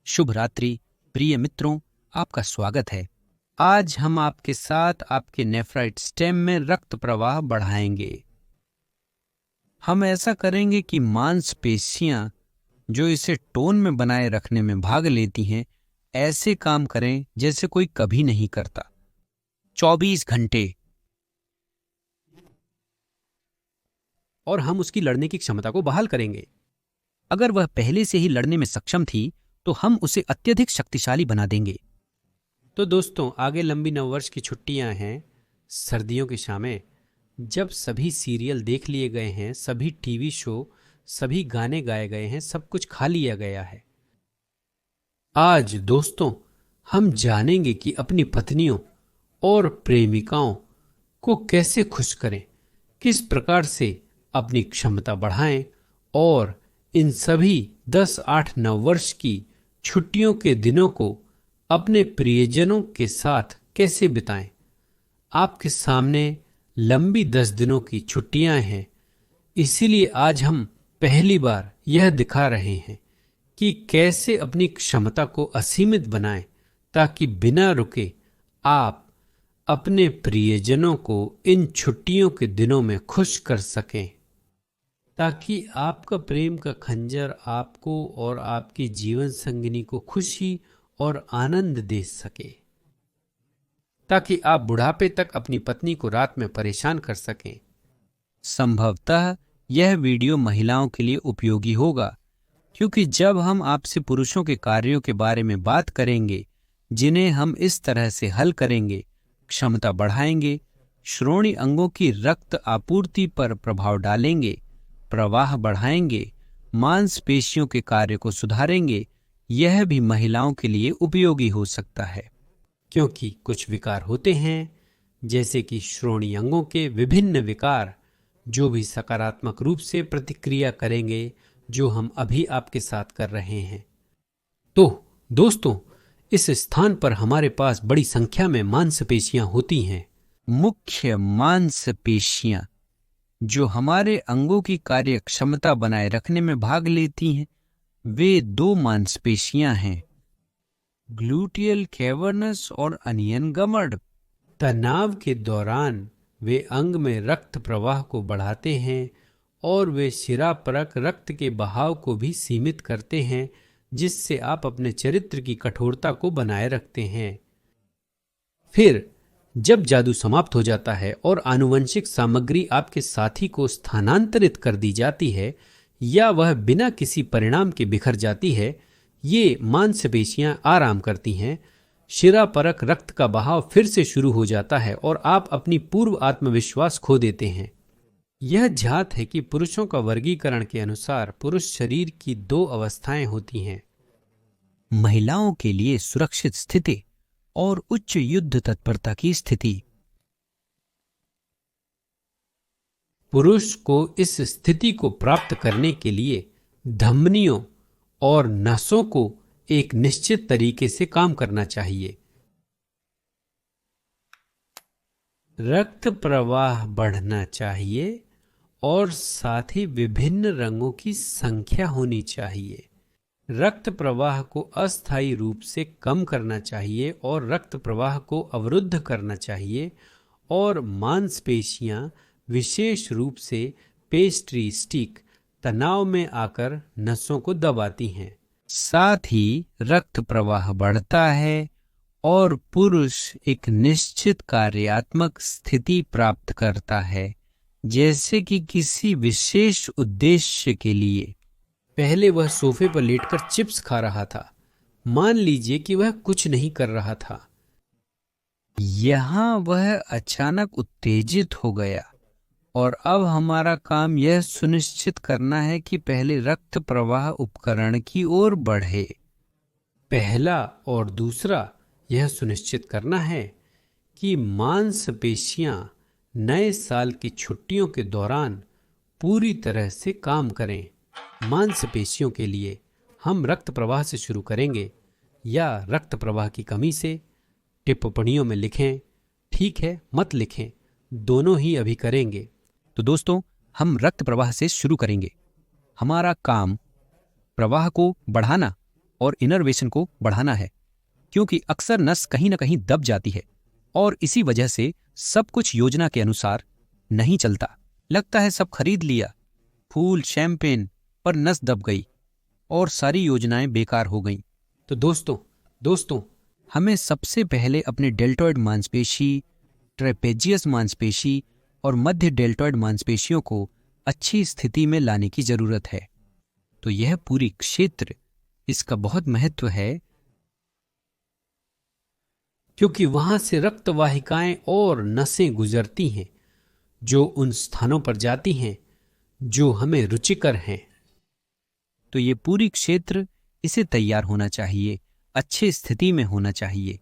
शुभ रात्रि प्रिय मित्रों, आपका स्वागत है। आज हम आपके साथ आपके नेफ्राइट स्टेम में रक्त प्रवाह बढ़ाएंगे। हम ऐसा करेंगे कि मांसपेशियां जो इसे टोन में बनाए रखने में भाग लेती हैं, ऐसे काम करें जैसे कोई कभी नहीं करता। 24 घंटे। और हम उसकी लड़ने की क्षमता को बहाल करेंगे। अगर वह पहले से ही लड़ने में सक्षम थी तो हम उसे अत्यधिक शक्तिशाली बना देंगे। तो दोस्तों, आगे लंबी नववर्ष की छुट्टियां हैं, सर्दियों की शामें, जब सभी सीरियल देख लिए गए हैं, सभी टीवी शो, सभी गाने गाए गए हैं, सब कुछ खा लिया गया है। आज दोस्तों, हम जानेंगे कि अपनी पत्नियों और प्रेमिकाओं को कैसे खुश करें, किस प्रकार से अपनी क्षमता बढ़ाएं और इन सभी 10, 8, 9 वर्ष की छुट्टियों के दिनों को अपने प्रियजनों के साथ कैसे बिताएं। आपके सामने लंबी 10 दिनों की छुट्टियां हैं, इसीलिए आज हम पहली बार यह दिखा रहे हैं कि कैसे अपनी क्षमता को असीमित बनाएं, ताकि बिना रुके आप अपने प्रियजनों को इन छुट्टियों के दिनों में खुश कर सकें, ताकि आपका प्रेम का खंजर आपको और आपकी जीवन संगिनी को खुशी और आनंद दे सके, ताकि आप बुढ़ापे तक अपनी पत्नी को रात में परेशान कर सकें। संभवतः यह वीडियो महिलाओं के लिए उपयोगी होगा, क्योंकि जब हम आपसे पुरुषों के कार्यों के बारे में बात करेंगे जिन्हें हम इस तरह से हल करेंगे, क्षमता बढ़ाएंगे, श्रोणि अंगों की रक्त आपूर्ति पर प्रभाव डालेंगे, प्रवाह बढ़ाएंगे, मांसपेशियों के कार्य को सुधारेंगे, यह भी महिलाओं के लिए उपयोगी हो सकता है। क्योंकि कुछ विकार होते हैं, जैसे कि श्रोणि अंगों के विभिन्न विकार, जो भी सकारात्मक रूप से प्रतिक्रिया करेंगे, जो हम अभी आपके साथ कर रहे हैं। तो दोस्तों, इस स्थान पर हमारे पास बड़ी संख्या में मांसपेशियां होती हैं। मुख्य मांसपेशियां जो हमारे अंगों की कार्य क्षमता बनाए रखने में भाग लेती हैं, वे 2 मांसपेशियां हैं, ग्लूटियल कैवर्नस और अनियन गमर्ड। तनाव के दौरान वे अंग में रक्त प्रवाह को बढ़ाते हैं और वे शिरापरक रक्त के बहाव को भी सीमित करते हैं, जिससे आप अपने चरित्र की कठोरता को बनाए रखते हैं। फिर जब जादू समाप्त हो जाता है और आनुवंशिक सामग्री आपके साथी को स्थानांतरित कर दी जाती है या वह बिना किसी परिणाम के बिखर जाती है, ये मांसपेशियां आराम करती हैं, शिरापरक रक्त का बहाव फिर से शुरू हो जाता है और आप अपनी पूर्व आत्मविश्वास खो देते हैं। यह ज्ञात है कि पुरुषों का वर्गीकरण के अनुसार पुरुष शरीर की 2 अवस्थाएं होती हैं, महिलाओं के लिए सुरक्षित स्थिति और उच्च युद्ध तत्परता की स्थिति। पुरुष को इस स्थिति को प्राप्त करने के लिए धमनियों और नसों को एक निश्चित तरीके से काम करना चाहिए। रक्त प्रवाह बढ़ना चाहिए और साथ ही विभिन्न रंगों की संख्या होनी चाहिए। रक्त प्रवाह को अस्थायी रूप से कम करना चाहिए और रक्त प्रवाह को अवरुद्ध करना चाहिए, और मांसपेशियां विशेष रूप से पेस्ट्री स्टिक तनाव में आकर नसों को दबाती हैं। साथ ही रक्त प्रवाह बढ़ता है और पुरुष एक निश्चित कार्यात्मक स्थिति प्राप्त करता है, जैसे कि किसी विशेष उद्देश्य के लिए। पहले वह सोफे पर लेटकर चिप्स खा रहा था, मान लीजिए कि वह कुछ नहीं कर रहा था। यहां वह अचानक उत्तेजित हो गया और अब हमारा काम यह सुनिश्चित करना है कि पहले रक्त प्रवाह उपकरण की ओर बढ़े। पहला और दूसरा यह सुनिश्चित करना है कि मांसपेशियां नए साल की छुट्टियों के दौरान पूरी तरह से काम करें। मांसपेशियों के लिए हम रक्त प्रवाह से शुरू करेंगे या रक्त प्रवाह की कमी से? टिप्पणियों में लिखें, ठीक है मत लिखें, दोनों ही अभी करेंगे। तो दोस्तों, हम रक्त प्रवाह से शुरू करेंगे। हमारा काम प्रवाह को बढ़ाना और इनर्वेशन को बढ़ाना है, क्योंकि अक्सर नस कहीं न कहीं दब जाती है और इसी वजह से सब कुछ योजना के अनुसार नहीं चलता। लगता है सब खरीद लिया, फूल, शैंपेन, पर नस दब गई और सारी योजनाएं बेकार हो गईं। तो दोस्तों हमें सबसे पहले अपने डेल्टॉइड मांसपेशी, ट्रेपेजियस मांसपेशी और मध्य डेल्टॉइड मांसपेशियों को अच्छी स्थिति में लाने की जरूरत है। तो यह पूरी क्षेत्र, इसका बहुत महत्व है, क्योंकि वहां से रक्त वाहिकाएं और नसें गुजरती हैं जो उन स्थानों पर जाती हैं जो हमें रुचिकर हैं। तो ये पूरी क्षेत्र इसे तैयार होना चाहिए, अच्छी स्थिति में होना चाहिए।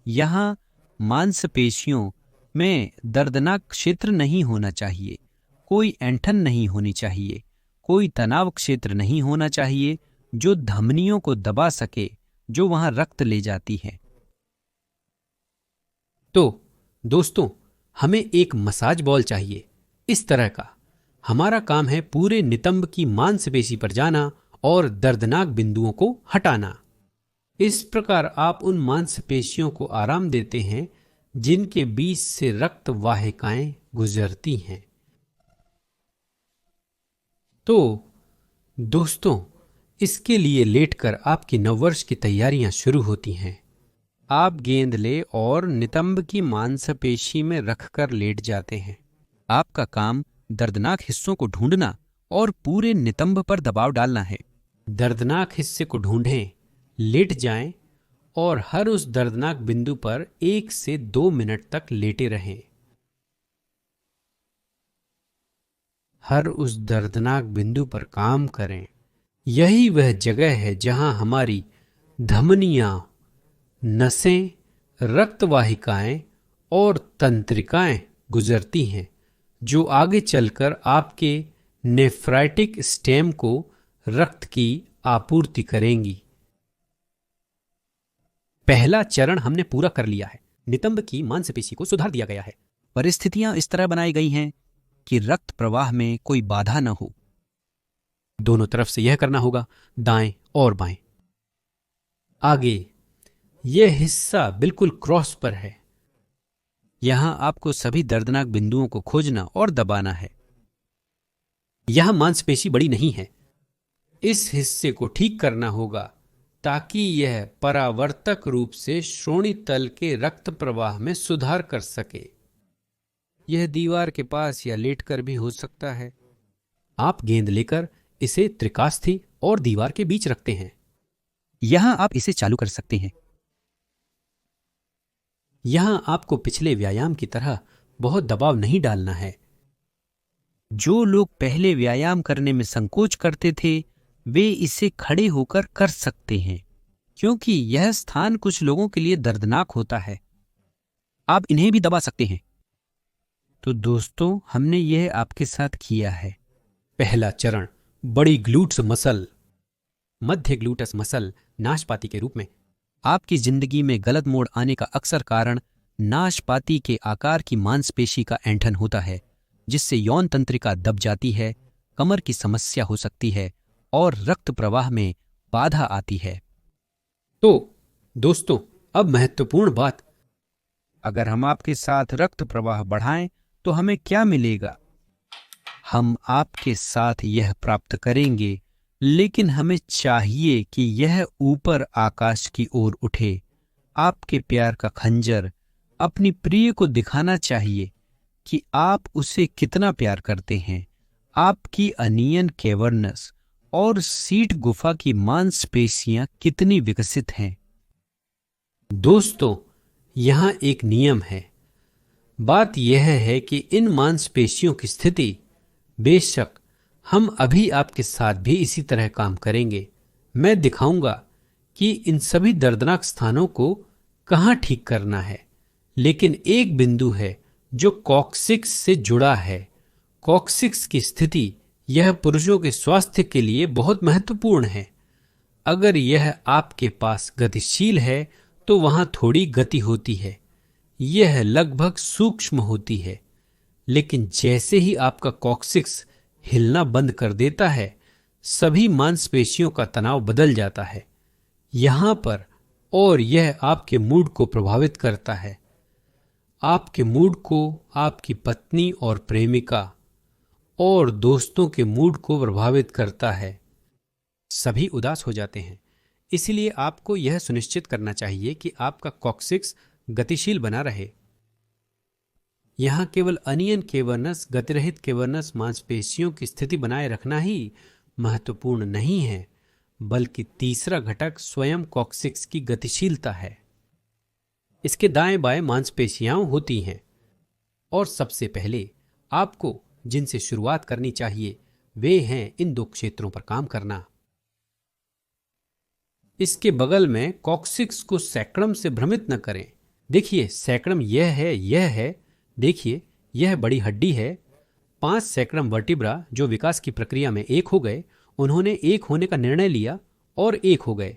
यहां मांसपेशियों में दर्दनाक क्षेत्र नहीं होना चाहिए, कोई ऐंठन नहीं होनी चाहिए, कोई तनाव क्षेत्र नहीं होना चाहिए जो धमनियों को दबा सके, जो वहां रक्त ले जाती है। तो दोस्तों हमें एक मसाज बॉल चाहिए इस तरह का। हमारा काम है पूरे नितंब की मांसपेशी पर जाना और दर्दनाक बिंदुओं को हटाना। इस प्रकार आप उन मांसपेशियों को आराम देते हैं जिनके बीच से रक्त वाहिकाएं गुजरती हैं। तो दोस्तों इसके लिए लेटकर आपकी नववर्ष की तैयारियां शुरू होती हैं। आप गेंद ले और नितंब की मांसपेशी में रखकर लेट जाते हैं। आपका काम दर्दनाक हिस्सों को ढूंढना और पूरे नितंब पर दबाव डालना है। दर्दनाक हिस्से को ढूंढें, लेट जाएं और हर उस दर्दनाक बिंदु पर 1 से 2 मिनट तक लेटे रहें। हर उस दर्दनाक बिंदु पर काम करें। यही वह जगह है जहां हमारी धमनियां, नसें, रक्तवाहिकाएं और तंत्रिकाएं गुजरती हैं, जो आगे चलकर आपके नेफ्राइटिक स्टेम को रक्त की आपूर्ति करेंगी। पहला चरण हमने पूरा कर लिया है। नितंब की मांसपेशी को सुधार दिया गया है। परिस्थितियां इस तरह बनाई गई हैं कि रक्त प्रवाह में कोई बाधा न हो। दोनों तरफ से यह करना होगा, दाएं और बाएं। आगे यह हिस्सा बिल्कुल क्रॉस पर है। यहां आपको सभी दर्दनाक बिंदुओं को खोजना और दबाना है। यहां मांसपेशी बड़ी नहीं है। इस हिस्से को ठीक करना होगा ताकि यह परावर्तक रूप से श्रोणि तल के रक्त प्रवाह में सुधार कर सके। यह दीवार के पास या लेटकर भी हो सकता है। आप गेंद लेकर इसे त्रिकास्थि और दीवार के बीच रखते हैं। यहां आप इसे चालू कर सकते हैं। यहां आपको पिछले व्यायाम की तरह बहुत दबाव नहीं डालना है। जो लोग पहले व्यायाम करने में संकोच करते थे, वे इसे खड़े होकर कर सकते हैं, क्योंकि यह स्थान कुछ लोगों के लिए दर्दनाक होता है। आप इन्हें भी दबा सकते हैं। तो दोस्तों हमने यह आपके साथ किया है। पहला चरण, बड़ी ग्लूट्स मसल, मध्य ग्लूटस मसल नाशपाती के रूप में। आपकी जिंदगी में गलत मोड़ आने का अक्सर कारण नाशपाती के आकार की मांसपेशी का ऐंठन होता है, जिससे यौन तंत्रिका दब जाती है, कमर की समस्या हो सकती है और रक्त प्रवाह में बाधा आती है। तो दोस्तों अब महत्वपूर्ण बात, अगर हम आपके साथ रक्त प्रवाह बढ़ाएं तो हमें क्या मिलेगा? हम आपके साथ यह प्राप्त करेंगे, लेकिन हमें चाहिए कि यह ऊपर आकाश की ओर उठे। आपके प्यार का खंजर अपनी प्रिय को दिखाना चाहिए कि आप उसे कितना प्यार करते हैं। आपकी अनियन कैवर्नस और सीट गुफा की मांसपेशियां कितनी विकसित हैं। दोस्तों यहां एक नियम है। बात यह है कि इन मांसपेशियों की स्थिति, बेशक हम अभी आपके साथ भी इसी तरह काम करेंगे। मैं दिखाऊंगा कि इन सभी दर्दनाक स्थानों को कहां ठीक करना है, लेकिन एक बिंदु है जो कॉक्सिक्स से जुड़ा है। कॉक्सिक्स की स्थिति यह पुरुषों के स्वास्थ्य के लिए बहुत महत्वपूर्ण है। अगर यह आपके पास गतिशील है तो वहां थोड़ी गति होती है, यह लगभग सूक्ष्म होती है, लेकिन जैसे ही आपका कॉक्सिक्स हिलना बंद कर देता है, सभी मांसपेशियों का तनाव बदल जाता है। यहाँ पर, और यह आपके मूड को प्रभावित करता है। आपके मूड को, आपकी पत्नी और प्रेमिका और दोस्तों के मूड को प्रभावित करता है। सभी उदास हो जाते हैं। इसलिए आपको यह सुनिश्चित करना चाहिए कि आपका कॉक्सिक्स गतिशील बना रहे। यहाँ केवल अनियन केवर्नस, गतिरहित केवर्नस मांसपेशियों की स्थिति बनाए रखना ही महत्वपूर्ण नहीं है, बल्कि तीसरा घटक स्वयं कॉक्सिक्स की गतिशीलता है। इसके दाएं बाएं मांसपेशियां होती हैं, और सबसे पहले आपको जिनसे शुरुआत करनी चाहिए वे हैं इन दो क्षेत्रों पर काम करना। इसके बगल में कॉक्सिक्स को सैक्रम से भ्रमित न करें। देखिए, सैक्रम यह है, देखिए यह बड़ी हड्डी है। 5 सैक्रम वर्टिब्रा जो विकास की प्रक्रिया में एक हो गए, उन्होंने एक होने का निर्णय लिया और एक हो गए।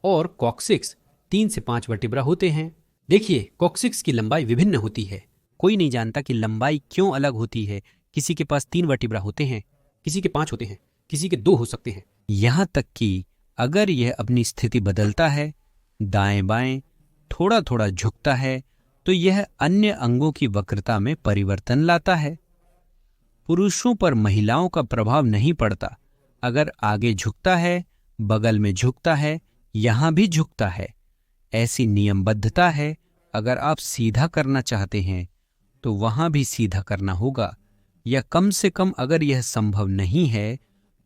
और कॉक्सिक्स 3 से 5 वर्टिब्रा होते हैं। देखिए, कॉक्सिक्स की लंबाई विभिन्न होती है। कोई नहीं जानता कि लंबाई क्यों अलग होती है। किसी के पास 3 वर्टिब्रा होते हैं, किसी के 5 होते हैं, किसी के 2 हो सकते हैं। यहां तक कि अगर यह अपनी स्थिति बदलता है, दाएं बाएं थोड़ा थोड़ा झुकता है, तो यह अन्य अंगों की वक्रता में परिवर्तन लाता है। पुरुषों पर महिलाओं का प्रभाव नहीं पड़ता। अगर आगे झुकता है, बगल में झुकता है, यहां भी झुकता है। ऐसी नियमबद्धता है। अगर आप सीधा करना चाहते हैं तो वहां भी सीधा करना होगा, या कम से कम अगर यह संभव नहीं है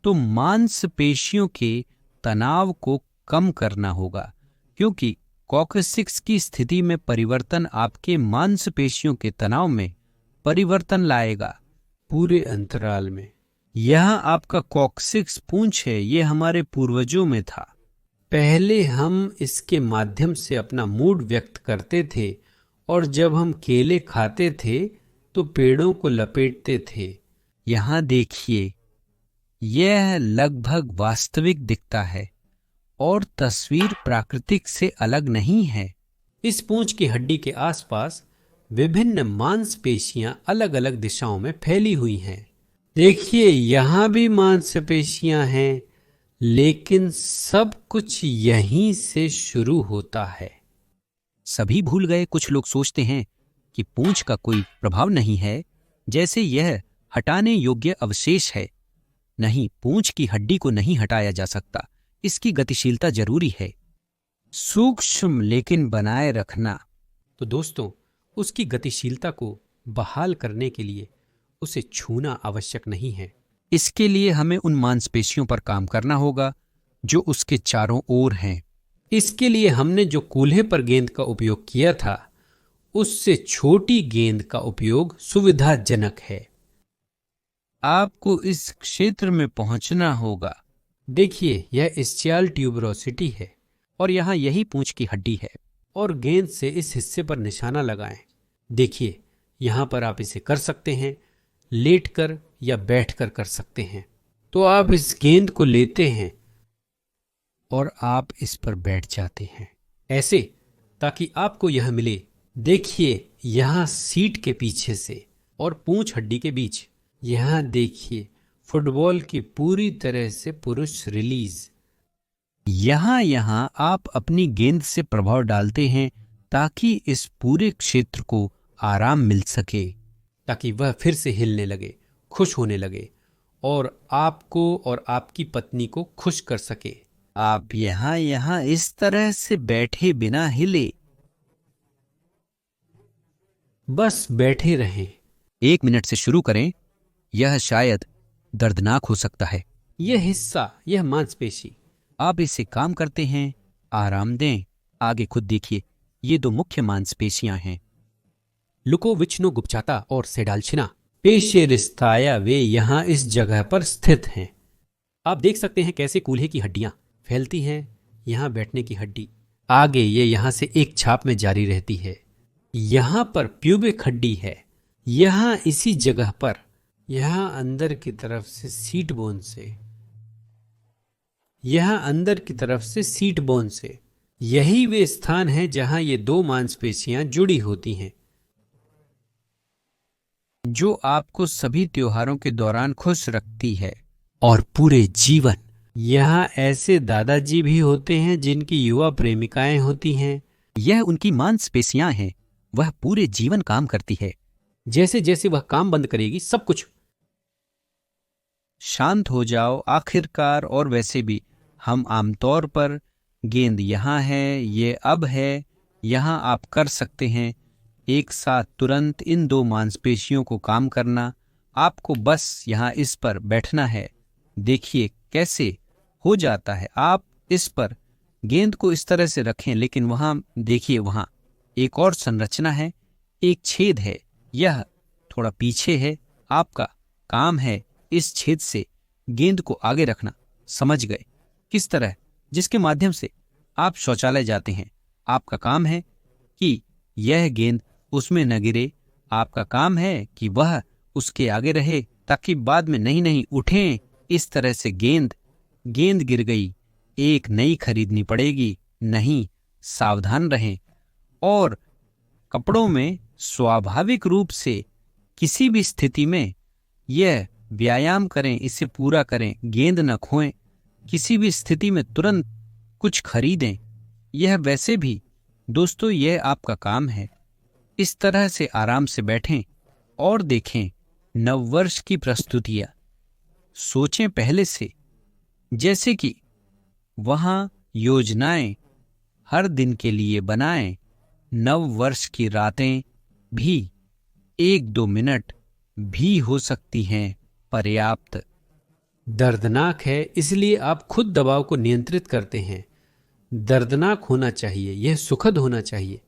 तो मांसपेशियों के तनाव को कम करना होगा, क्योंकि कॉक्सिक्स की स्थिति में परिवर्तन आपके मांसपेशियों के तनाव में परिवर्तन लाएगा पूरे अंतराल में। यह आपका कॉक्सिक्स पूंछ है। यह हमारे पूर्वजों में था। पहले हम इसके माध्यम से अपना मूड व्यक्त करते थे, और जब हम केले खाते थे तो पेड़ों को लपेटते थे। यहां देखिए, यह लगभग वास्तविक दिखता है और तस्वीर प्राकृतिक से अलग नहीं है। इस पूंछ की हड्डी के आसपास विभिन्न मांसपेशियां अलग अलग दिशाओं में फैली हुई हैं। देखिए, यहां भी मांसपेशियां हैं, लेकिन सब कुछ यहीं से शुरू होता है। सभी भूल गए। कुछ लोग सोचते हैं कि पूंछ का कोई प्रभाव नहीं है, जैसे यह हटाने योग्य अवशेष है। नहीं, पूंछ की हड्डी को नहीं हटाया जा सकता। इसकी गतिशीलता जरूरी है, सूक्ष्म लेकिन बनाए रखना। तो दोस्तों, उसकी गतिशीलता को बहाल करने के लिए उसे छूना आवश्यक नहीं है। इसके लिए हमें उन मांसपेशियों पर काम करना होगा जो उसके चारों ओर हैं। इसके लिए हमने जो कूल्हे पर गेंद का उपयोग किया था, उससे छोटी गेंद का उपयोग सुविधाजनक है। आपको इस क्षेत्र में पहुंचना होगा। देखिए, यह स्चियल ट्यूबरोसिटी है और यहां यही पूंछ की हड्डी है, और गेंद से इस हिस्से पर निशाना लगाएं। देखिए, यहां पर आप इसे कर सकते हैं, लेटकर या बैठकर कर सकते हैं। तो आप इस गेंद को लेते हैं और आप इस पर बैठ जाते हैं, ऐसे, ताकि आपको यह मिले। देखिए, यहां सीट के पीछे से और पूंछ हड्डी के बीच, यहां देखिए फुटबॉल की पूरी तरह से पुरुष रिलीज। यहां आप अपनी गेंद से प्रभाव डालते हैं ताकि इस पूरे क्षेत्र को आराम मिल सके, ताकि वह फिर से हिलने लगे, खुश होने लगे और आपको और आपकी पत्नी को खुश कर सके। आप यहां इस तरह से बैठे बिना हिले, बस बैठे रहें। 1 मिनट से शुरू करें। यह शायद दर्दनाक हो सकता है। यह हिस्सा, यह मांसपेशी, आप इसे काम करते हैं, आराम दें। आगे खुद देखिए, ये 2 मुख्य मांसपेशियां हैं, लुकोविचनो-गुप्चाता और सेडालछिना पेशेरिस्ताया। वे यहां इस जगह पर स्थित हैं। आप देख सकते हैं कैसे कूल्हे की हड्डियां फैलती हैं। यहां बैठने की हड्डी, आगे ये यहां से एक छाप में जारी रहती है। यहां पर प्यूबिक हड्डी है। यहां इसी जगह पर, यहां अंदर की तरफ से सीट बोन से, यहां अंदर की तरफ से सीट बोन से, यही वे स्थान है जहां ये 2 मांसपेशियां जुड़ी होती हैं, जो आपको सभी त्योहारों के दौरान खुश रखती है और पूरे जीवन यहाँ ऐसे दादाजी भी होते हैं जिनकी युवा प्रेमिकाएं होती हैं। यह उनकी मांसपेशियां हैं। वह पूरे जीवन काम करती है। जैसे जैसे वह काम बंद करेगी सब कुछ शांत हो जाओ आखिरकार। और वैसे भी हम आमतौर पर गेंद यहाँ है, ये अब है, यहाँ आप कर सकते हैं एक साथ तुरंत इन दो मांसपेशियों को काम करना। आपको बस यहाँ इस पर बैठना है। देखिए कैसे हो जाता है। आप इस पर गेंद को इस तरह से रखें, लेकिन वहां देखिए, वहां एक और संरचना है, एक छेद है, यह थोड़ा पीछे है। आपका काम है इस छेद से गेंद को आगे रखना। समझ गए? किस तरह? जिसके माध्यम से आप शौचालय जाते हैं। आपका काम है कि यह गेंद उसमें न गिरे। आपका काम है कि वह उसके आगे रहे ताकि बाद में नहीं उठें इस तरह से गेंद गिर गई, एक नई खरीदनी पड़ेगी। नहीं, सावधान रहें। और कपड़ों में स्वाभाविक रूप से किसी भी स्थिति में यह व्यायाम करें, इसे पूरा करें, गेंद न खोएं। किसी भी स्थिति में तुरंत कुछ खरीदें। यह वैसे भी दोस्तों, यह आपका काम है। इस तरह से आराम से बैठें और देखें नववर्ष की प्रस्तुतियां। सोचें पहले से, जैसे कि वहां योजनाएं हर दिन के लिए बनाएं। नव वर्ष की रातें भी 1-2 मिनट भी हो सकती हैं पर्याप्त। दर्दनाक है, इसलिए आप खुद दबाव को नियंत्रित करते हैं। दर्दनाक होना चाहिए, यह सुखद होना चाहिए,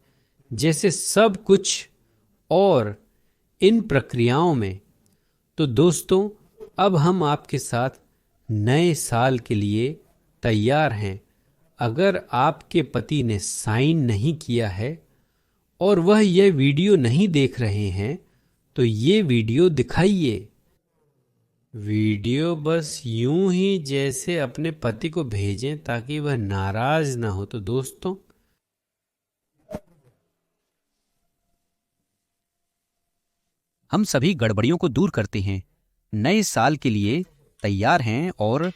जैसे सब कुछ और इन प्रक्रियाओं में। तो दोस्तों, अब हम आपके साथ नए साल के लिए तैयार हैं। अगर आपके पति ने साइन नहीं किया है और वह यह वीडियो नहीं देख रहे हैं तो ये वीडियो दिखाइए। वीडियो बस यूं ही जैसे अपने पति को भेजें ताकि वह नाराज ना हो। तो दोस्तों, हम सभी गड़बड़ियों को दूर करते हैं, नए साल के लिए तैयार हैं और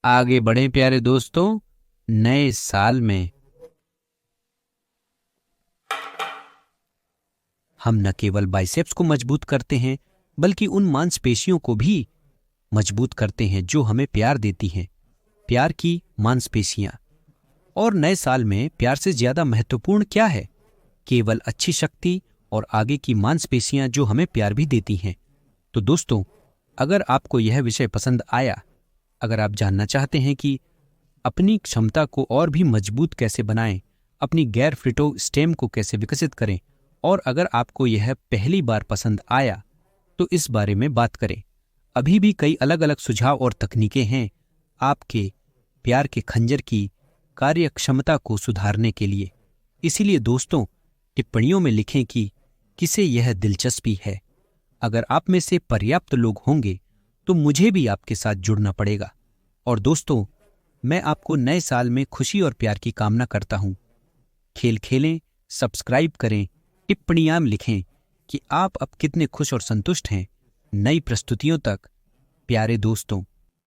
आगे बढ़े प्यारे दोस्तों। नए साल में हम न केवल बाइसेप्स को मजबूत करते हैं बल्कि उन मांसपेशियों को भी मजबूत करते हैं जो हमें प्यार देती हैं, प्यार की मांसपेशियां। और नए साल में प्यार से ज्यादा महत्वपूर्ण क्या है? केवल अच्छी शक्ति और आगे की मांसपेशियां जो हमें प्यार भी देती हैं। तो दोस्तों, अगर आपको यह विषय पसंद आया, अगर आप जानना चाहते हैं कि अपनी क्षमता को और भी मजबूत कैसे बनाएं, अपनी गैर फ्रिटो स्टेम को कैसे विकसित करें, और अगर आपको यह पहली बार पसंद आया तो इस बारे में बात करें। अभी भी कई अलग अलग सुझाव और तकनीकें हैं आपके प्यार के खंजर की कार्यक्षमता को सुधारने के लिए। इसीलिए दोस्तों, टिप्पणियों में लिखें कि किसे यह दिलचस्पी है। अगर आप में से पर्याप्त लोग होंगे तो मुझे भी आपके साथ जुड़ना पड़ेगा। और दोस्तों, मैं आपको नए साल में खुशी और प्यार की कामना करता हूं। खेल खेलें, सब्सक्राइब करें, टिप्पणियां लिखें कि आप अब कितने खुश और संतुष्ट हैं। नई प्रस्तुतियों तक प्यारे दोस्तों,